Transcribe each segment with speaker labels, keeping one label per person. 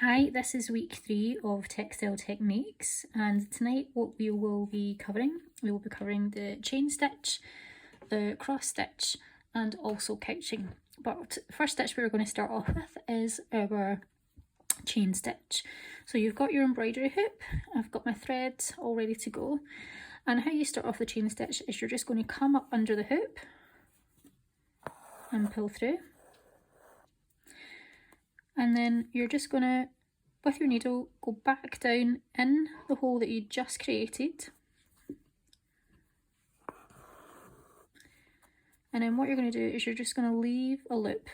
Speaker 1: Hi, this is week 3 of Textile Techniques, and tonight what we will be covering the chain stitch, the cross stitch, and also couching. But the first stitch we're going to start off with is our chain stitch. So you've got your embroidery hoop, I've got my thread all ready to go, and how you start off the chain stitch is you're just going to come up under the hoop and pull through. And then you're just going to, with your needle, go back down in the hole that you just created. And then what you're going to do is you're just going to leave a loop.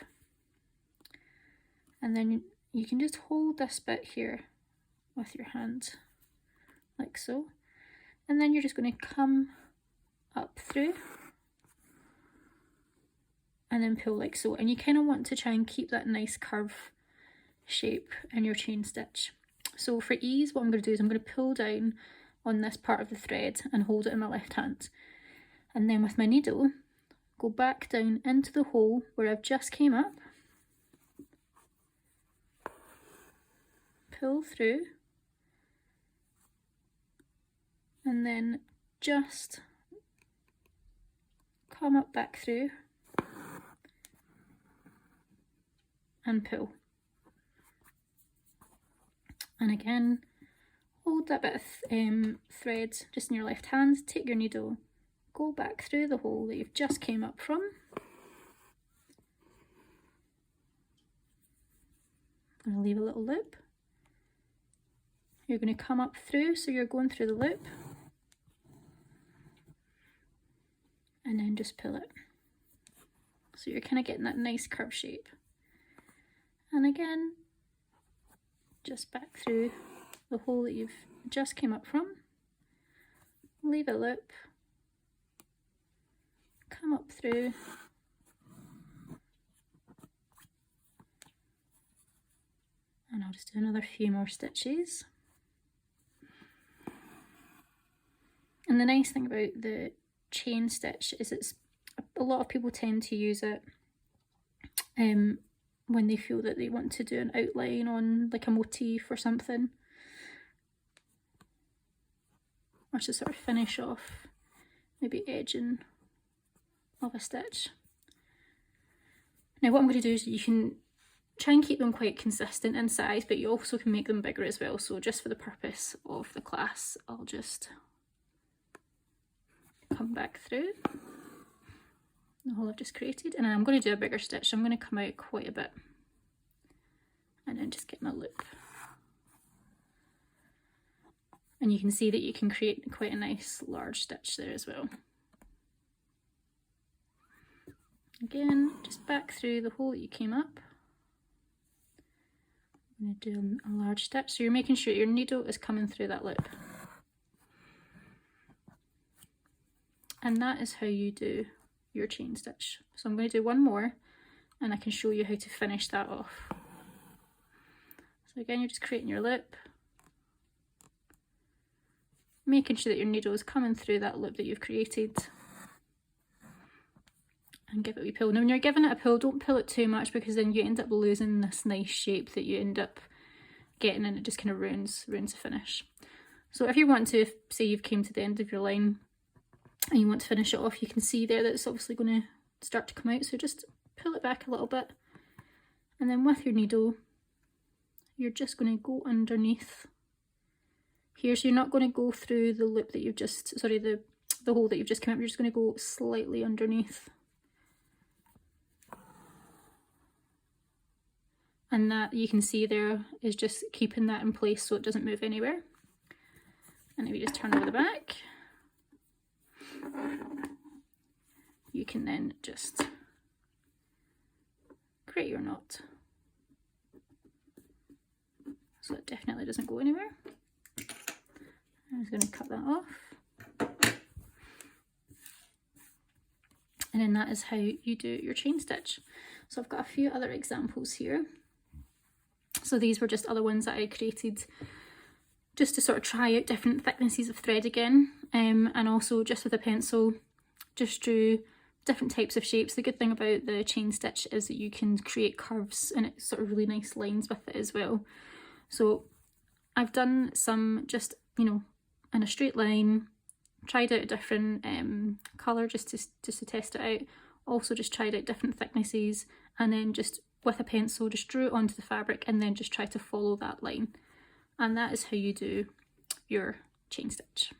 Speaker 1: And then you can just hold this bit here with your hand, like so. And then you're just going to come up through and then pull like so. And you kind of want to try and keep that nice curve shape in your chain stitch. So for ease, what I'm going to do is I'm going to pull down on this part of the thread and hold it in my left hand, and then with my needle go back down into the hole where I've just came up, pull through, and then just come up back through and pull. And again, hold that bit of thread just in your left hand, take your needle, go back through the hole that you've just came up from, and leave a little loop. You're going to come up through, so you're going through the loop, and then just pull it. So you're kind of getting that nice curve shape. And again, just back through the hole that you've just came up from, leave a loop, come up through, and I'll just do another few more stitches. And the nice thing about the chain stitch is a lot of people tend to use it when they feel that they want to do an outline on like a motif or something, or to sort of finish off maybe edging of a stitch. Now what I'm going to do is you can try and keep them quite consistent in size, but you also can make them bigger as well. So just for the purpose of the class, I'll just come back through the hole I've just created, and I'm going to do a bigger stitch. I'm going to come out quite a bit and then just get my loop. And you can see that you can create quite a nice large stitch there as well. Again, just back through the hole that you came up. I'm going to do a large stitch, so you're making sure your needle is coming through that loop. And that is how you do your chain stitch. So I'm going to do one more and I can show you how to finish that off. So again, you're just creating your loop, making sure that your needle is coming through that loop that you've created, and give it a wee pull. Now when you're giving it a pull, don't pull it too much, because then you end up losing this nice shape that you end up getting, and it just kind of ruins the finish. So if you want to, say you've came to the end of your line and you want to finish it off, you can see there that it's obviously going to start to come out, so just pull it back a little bit, and then with your needle you're just going to go underneath here. So you're not going to go through the loop that you've just, sorry, the hole that you've just come up, you're just going to go slightly underneath. And that, you can see there, is just keeping that in place so it doesn't move anywhere. And if you just turn over the back, you can then just create your knot. So it definitely doesn't go anywhere. I'm just going to cut that off. And then that is how you do your chain stitch. So I've got a few other examples here. So these were just other ones that I created just to sort of try out different thicknesses of thread again, and also just with a pencil just drew different types of shapes. The good thing about the chain stitch is that you can create curves and it's sort of really nice lines with it as well. So I've done some just, you know, in a straight line, tried out a different colour just to test it out, also just tried out different thicknesses, and then just with a pencil just drew it onto the fabric and then just try to follow that line. And that is how you do your chain stitch.